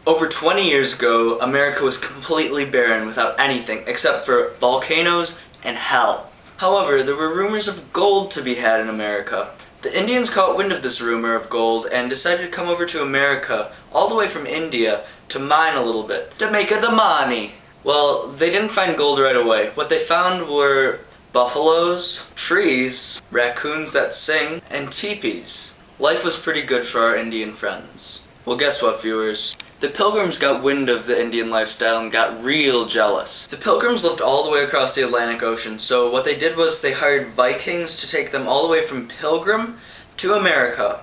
Over 20 years ago, America was completely barren without anything except for volcanoes and hell. However, there were rumors of gold to be had in America. The Indians caught wind of this rumor of gold and decided to come over to America, all the way from India, to mine a little bit, to make the money. Well, they didn't find gold right away. What they found were buffaloes, trees, raccoons that sing, and teepees. Life was pretty good for our Indian friends. Well, guess what, viewers? The Pilgrims got wind of the Indian lifestyle and got real jealous. The Pilgrims lived all the way across the Atlantic Ocean, so what they did was they hired Vikings to take them all the way from Pilgrim to America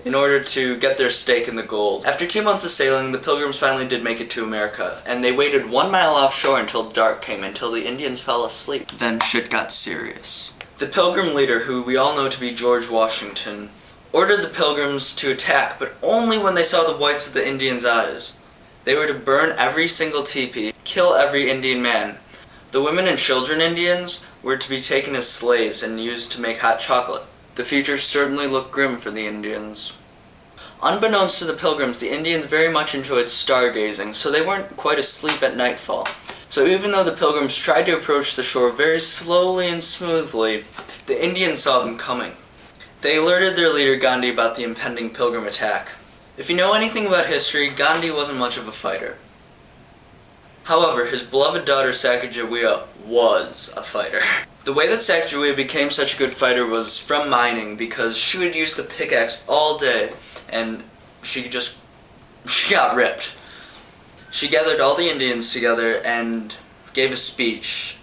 in order to get their stake in the gold. After 2 months of sailing, the Pilgrims finally did make it to America, and they waited 1 mile offshore until dark came, until the Indians fell asleep. Then shit got serious. The Pilgrim leader, who we all know to be George Washington, ordered the Pilgrims to attack, but only when they saw the whites of the Indians' eyes. They were to burn every single teepee, kill every Indian man. The women and children Indians were to be taken as slaves and used to make hot chocolate. The future certainly looked grim for the Indians. Unbeknownst to the Pilgrims, the Indians very much enjoyed stargazing, so they weren't quite asleep at nightfall. So even though the Pilgrims tried to approach the shore very slowly and smoothly, the Indians saw them coming. They alerted their leader Gandhi about the impending Pilgrim attack. If you know anything about history, Gandhi wasn't much of a fighter. However, his beloved daughter Sacagawea was a fighter. The way that Sacagawea became such a good fighter was from mining, because she would use the pickaxe all day, and she got ripped. She gathered all the Indians together and gave a speech.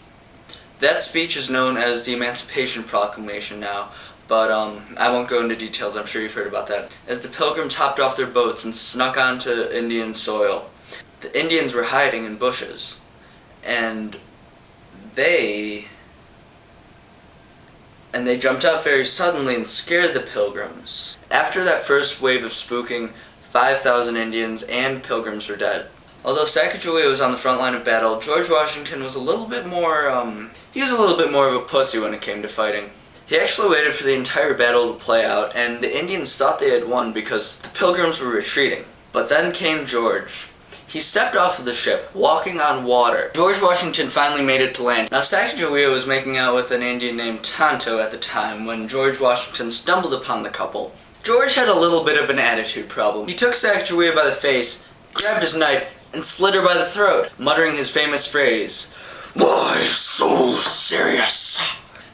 That speech is known as the Emancipation Proclamation now. But I won't go into details, I'm sure you've heard about that. As the Pilgrims hopped off their boats and snuck onto Indian soil, the Indians were hiding in bushes. And they jumped out very suddenly and scared the Pilgrims. After that first wave of spooking, 5,000 Indians and Pilgrims were dead. Although Sacagawea was on the front line of battle, George Washington was a little bit more of a pussy when it came to fighting. He actually waited for the entire battle to play out, and the Indians thought they had won because the Pilgrims were retreating. But then came George. He stepped off of the ship, walking on water. George Washington finally made it to land. Now, Sacagawea was making out with an Indian named Tonto at the time when George Washington stumbled upon the couple. George had a little bit of an attitude problem. He took Sacagawea by the face, grabbed his knife, and slit her by the throat, muttering his famous phrase, "Why so serious?"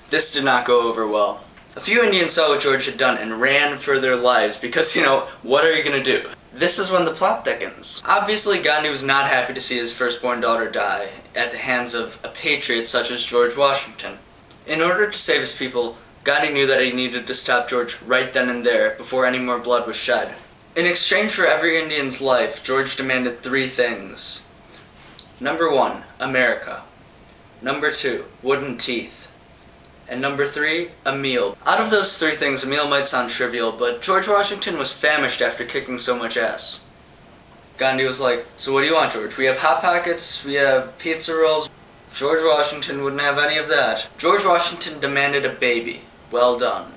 This did not go over well. A few Indians saw what George had done and ran for their lives because, what are you going to do? This is when the plot thickens. Obviously, Gandhi was not happy to see his firstborn daughter die at the hands of a patriot such as George Washington. In order to save his people, Gandhi knew that he needed to stop George right then and there before any more blood was shed. In exchange for every Indian's life, George demanded 3 things. Number 1, America. Number 2, wooden teeth. And number 3, a meal. Out of those 3 things, a meal might sound trivial, but George Washington was famished after kicking so much ass. Gandhi was like, "So what do you want, George? We have Hot Pockets, we have pizza rolls." George Washington wouldn't have any of that. George Washington demanded a baby. Well done.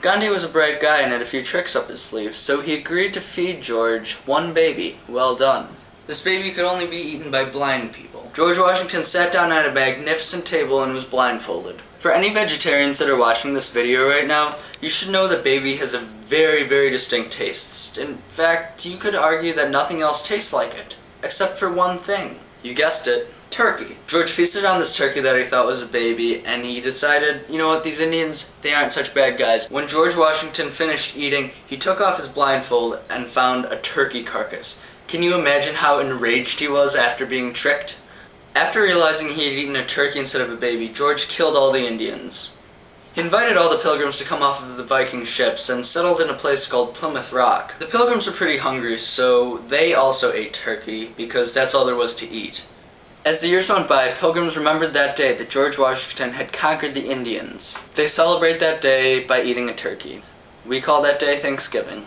Gandhi was a bright guy and had a few tricks up his sleeve, so he agreed to feed George 1 baby. Well done. This baby could only be eaten by blind people. George Washington sat down at a magnificent table and was blindfolded. For any vegetarians that are watching this video right now, you should know that baby has a very, very distinct taste. In fact, you could argue that nothing else tastes like it, except for one thing. You guessed it, turkey. George feasted on this turkey that he thought was a baby, and he decided, you know what, these Indians, they aren't such bad guys. When George Washington finished eating, he took off his blindfold and found a turkey carcass. Can you imagine how enraged he was after being tricked? After realizing he had eaten a turkey instead of a baby, George killed all the Indians. He invited all the Pilgrims to come off of the Viking ships and settled in a place called Plymouth Rock. The Pilgrims were pretty hungry, so they also ate turkey, because that's all there was to eat. As the years went by, Pilgrims remembered that day that George Washington had conquered the Indians. They celebrate that day by eating a turkey. We call that day Thanksgiving.